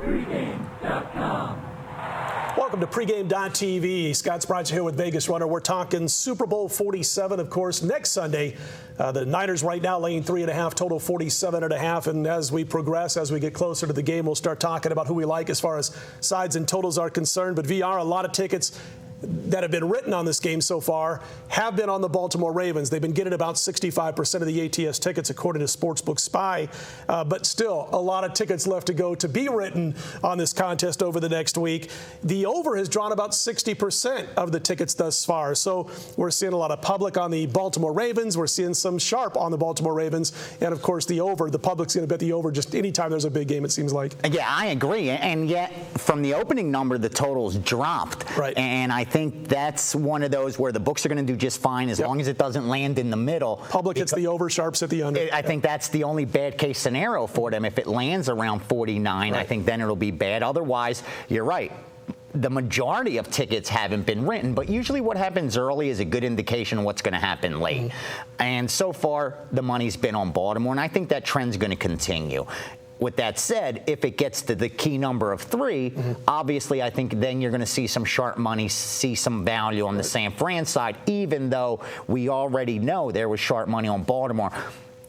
Pregame.com. Welcome to Pregame.tv. Scott Spreitzer here with Vegas Runner. We're talking Super Bowl 47, of course, next Sunday. The Niners right now laying 3.5, total 47.5. And as we progress, as we get closer to the game, we'll start talking about who we like as far as sides and totals are concerned. But VR, a lot of tickets that have been written on this game so far have been on the Baltimore Ravens. They've been getting about 65% of the ATS tickets, according to Sportsbook Spy. But still, a lot of tickets left to go to be written on this contest over the next week. The over has drawn about 60% of the tickets thus far. So we're seeing a lot of public on the Baltimore Ravens. We're seeing some sharp on the Baltimore Ravens. And, of course, the over. The public's going to bet the over just anytime there's a big game, it seems like. Yeah, I agree. And yet, from the opening number, the totals dropped. Right. And I think that's one of those where the books are going to do just fine as long as it doesn't land in the middle. Public hits the over, sharps at the under. I think that's the only bad case scenario for them. If it lands around 49, I think then it'll be bad. Otherwise, you're right. The majority of tickets haven't been written, but usually what happens early is a good indication of what's going to happen late. And so far, the money's been on Baltimore, and I think that trend's going to continue. With that said, if it gets to the key number of 3, obviously I think then you're going to see some sharp money, see some value on the San Fran side, even though we already know there was sharp money on Baltimore.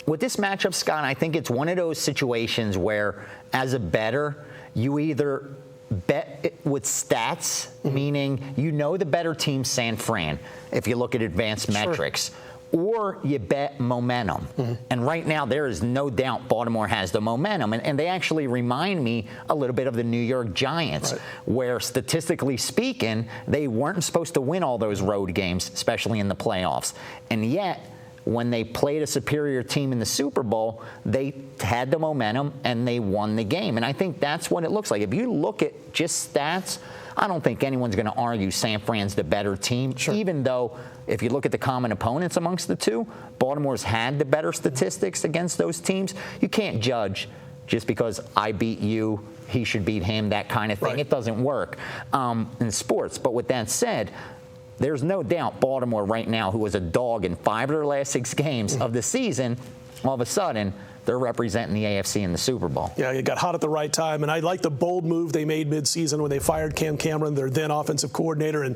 With this matchup, Scott, I think it's one of those situations where, as a bettor, you either bet with stats, meaning you know the better team, San Fran, if you look at advanced metrics, or you bet momentum. And right now, there is no doubt Baltimore has the momentum. And they actually remind me a little bit of the New York Giants, where statistically speaking, they weren't supposed to win all those road games, especially in the playoffs. And yet, when they played a superior team in the Super Bowl, they had the momentum and they won the game. And I think that's what it looks like. If you look at just stats, I don't think anyone's going to argue San Fran's the better team, even though if you look at the common opponents amongst the two, Baltimore's had the better statistics against those teams. You can't judge just because I beat you, he should beat him, that kind of thing. It doesn't work in sports. But with that said, there's no doubt Baltimore right now, who was a dog in 5 of their last 6 games of the season, all of a sudden, they're representing the AFC in the Super Bowl. Yeah, it got hot at the right time, and I like the bold move they made midseason when they fired Cam Cameron, their then offensive coordinator, and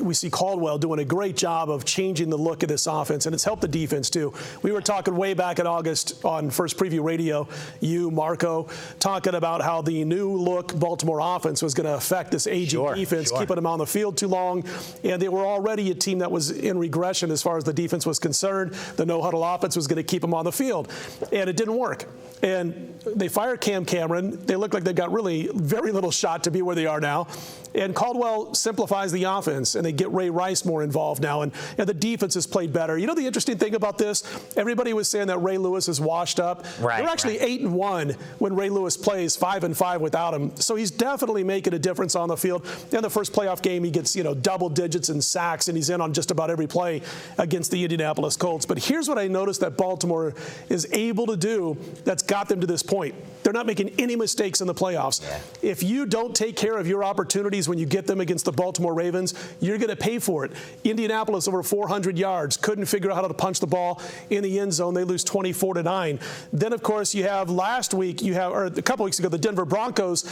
we see Caldwell doing a great job of changing the look of this offense, and it's helped the defense too. We were talking way back in August on First Preview Radio, you, Marco, talking about how the new look Baltimore offense was going to affect this aging defense, keeping them on the field too long, and they were already a team that was in regression as far as the defense was concerned. The no-huddle offense was going to keep them on the field. And it didn't work. And they fired Cam Cameron. They look like they got really very little shot to be where they are now. And Caldwell simplifies the offense, and they get Ray Rice more involved now. And the defense has played better. You know the interesting thing about this? Everybody was saying that Ray Lewis is washed up. They're actually 8-1 when Ray Lewis plays, 5-5 without him. So he's definitely making a difference on the field. In the first playoff game, he gets double digits in sacks, and he's in on just about every play against the Indianapolis Colts. But here's what I noticed that Baltimore is able to do that's got them to this point. They're not making any mistakes in the playoffs. If you don't take care of your opportunities when you get them against the Baltimore Ravens, you're going to pay for it. Indianapolis over 400 yards, couldn't figure out how to punch the ball in the end zone. They lose 24-9. Then, of course, you have last week, or a couple weeks ago, the Denver Broncos.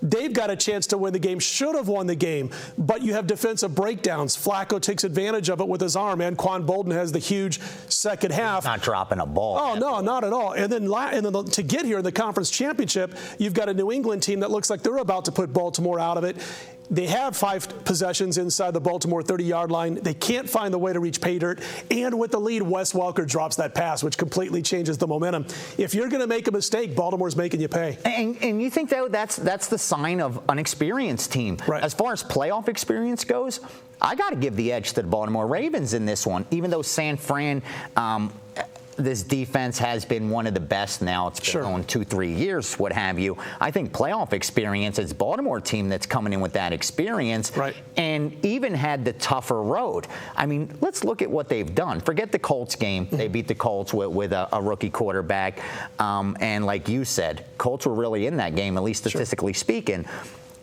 They've got a chance to win the game, should have won the game, but you have defensive breakdowns. Flacco takes advantage of it with his arm, and Quan Bolden has the huge second half. He's not dropping a ball. Oh, no, not at all. And then to get here in the conference championship, you've got a New England team that looks like they're about to put Baltimore out of it. They have 5 possessions inside the Baltimore 30-yard line. They can't find the way to reach pay dirt. And with the lead, Wes Welker drops that pass, which completely changes the momentum. If you're going to make a mistake, Baltimore's making you pay. And you think that's the sign of an experienced team. As far as playoff experience goes, I got to give the edge to the Baltimore Ravens in this one, even though San Fran this defense has been one of the best now. It's been going 2-3 years, what have you. I think playoff experience, it's Baltimore team that's coming in with that experience and even had the tougher road. I mean, let's look at what they've done. Forget the Colts game. They beat the Colts with a rookie quarterback. And like you said, Colts were really in that game, at least statistically speaking.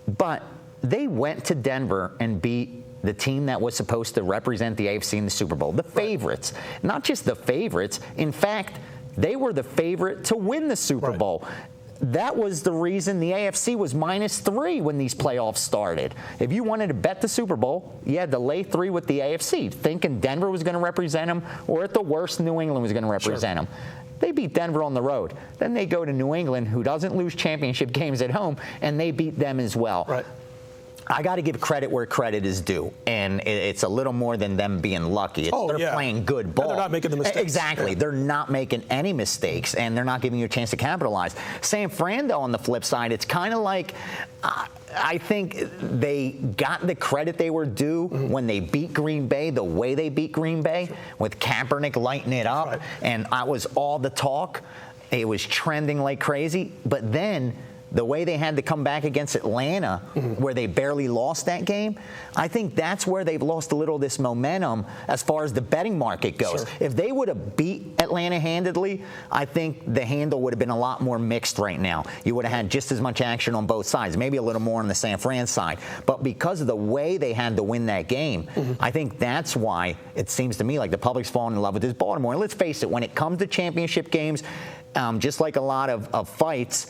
But they went to Denver and beat the team that was supposed to represent the AFC in the Super Bowl, the favorites. Not just the favorites. In fact, they were the favorite to win the Super Bowl. that was the reason the AFC was -3 when these playoffs started. If you wanted to bet the Super Bowl, you had to lay 3 with the AFC, thinking Denver was going to represent them, or at the worst, New England was going to represent them. They beat Denver on the road. Then they go to New England, who doesn't lose championship games at home, and they beat them as well. Right. I got to give credit where credit is due, and it's a little more than them being lucky. They're playing good ball. And they're not making the mistakes. Exactly. Yeah. They're not making any mistakes, and they're not giving you a chance to capitalize. San Fran, though, on the flip side, it's kind of like I think they got the credit they were due when they beat Green Bay the way they beat Green Bay, with Kaepernick lighting it up, and that was all the talk. It was trending like crazy, but then the way they had to come back against Atlanta, where they barely lost that game, I think that's where they've lost a little of this momentum as far as the betting market goes. Sure. If they would have beat Atlanta handedly, I think the handle would have been a lot more mixed right now. You would have had just as much action on both sides, maybe a little more on the San Fran side. But because of the way they had to win that game, I think that's why it seems to me like the public's fallen in love with this Baltimore. And let's face it, when it comes to championship games, just like a lot of fights,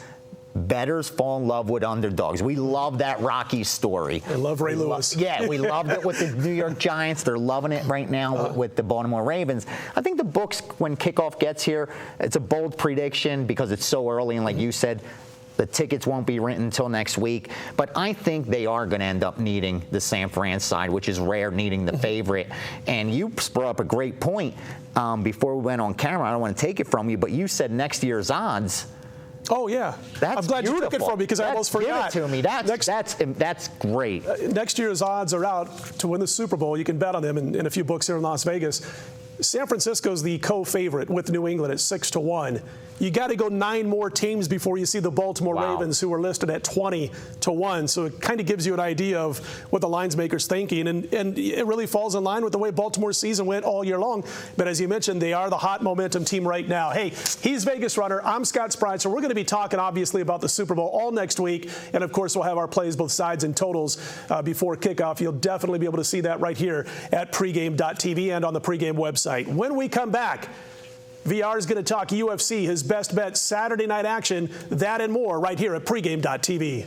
bettors fall in love with underdogs. We love that Rocky story. I love Ray Lewis. We loved it with the New York Giants. They're loving it right now with the Baltimore Ravens. I think the books, when kickoff gets here, it's a bold prediction because it's so early, and like you said, the tickets won't be written until next week. But I think they are going to end up needing the San Fran side, which is rare, needing the favorite. And you brought up a great point before we went on camera. I don't want to take it from you, but you said next year's odds. Oh, yeah. That's I'm glad beautiful. you took it from me because I almost forgot. Give it to me. That's great. Next year's odds are out to win the Super Bowl. You can bet on them in a few books here in Las Vegas. San Francisco's the co-favorite with New England at 6-1. You got to go 9 more teams before you see the Baltimore Ravens, who are listed at 20-1. So it kind of gives you an idea of what the lines maker's thinking, and it really falls in line with the way Baltimore's season went all year long. But as you mentioned, they are the hot momentum team right now. Hey, he's Vegas Runner. I'm Scott Spreitzer. We're going to be talking obviously about the Super Bowl all next week, and of course we'll have our plays, both sides and totals before kickoff. You'll definitely be able to see that right here at pregame.tv and on the pregame website. When we come back, VR is going to talk UFC, his best bet, Saturday night action, that and more right here at pregame.tv.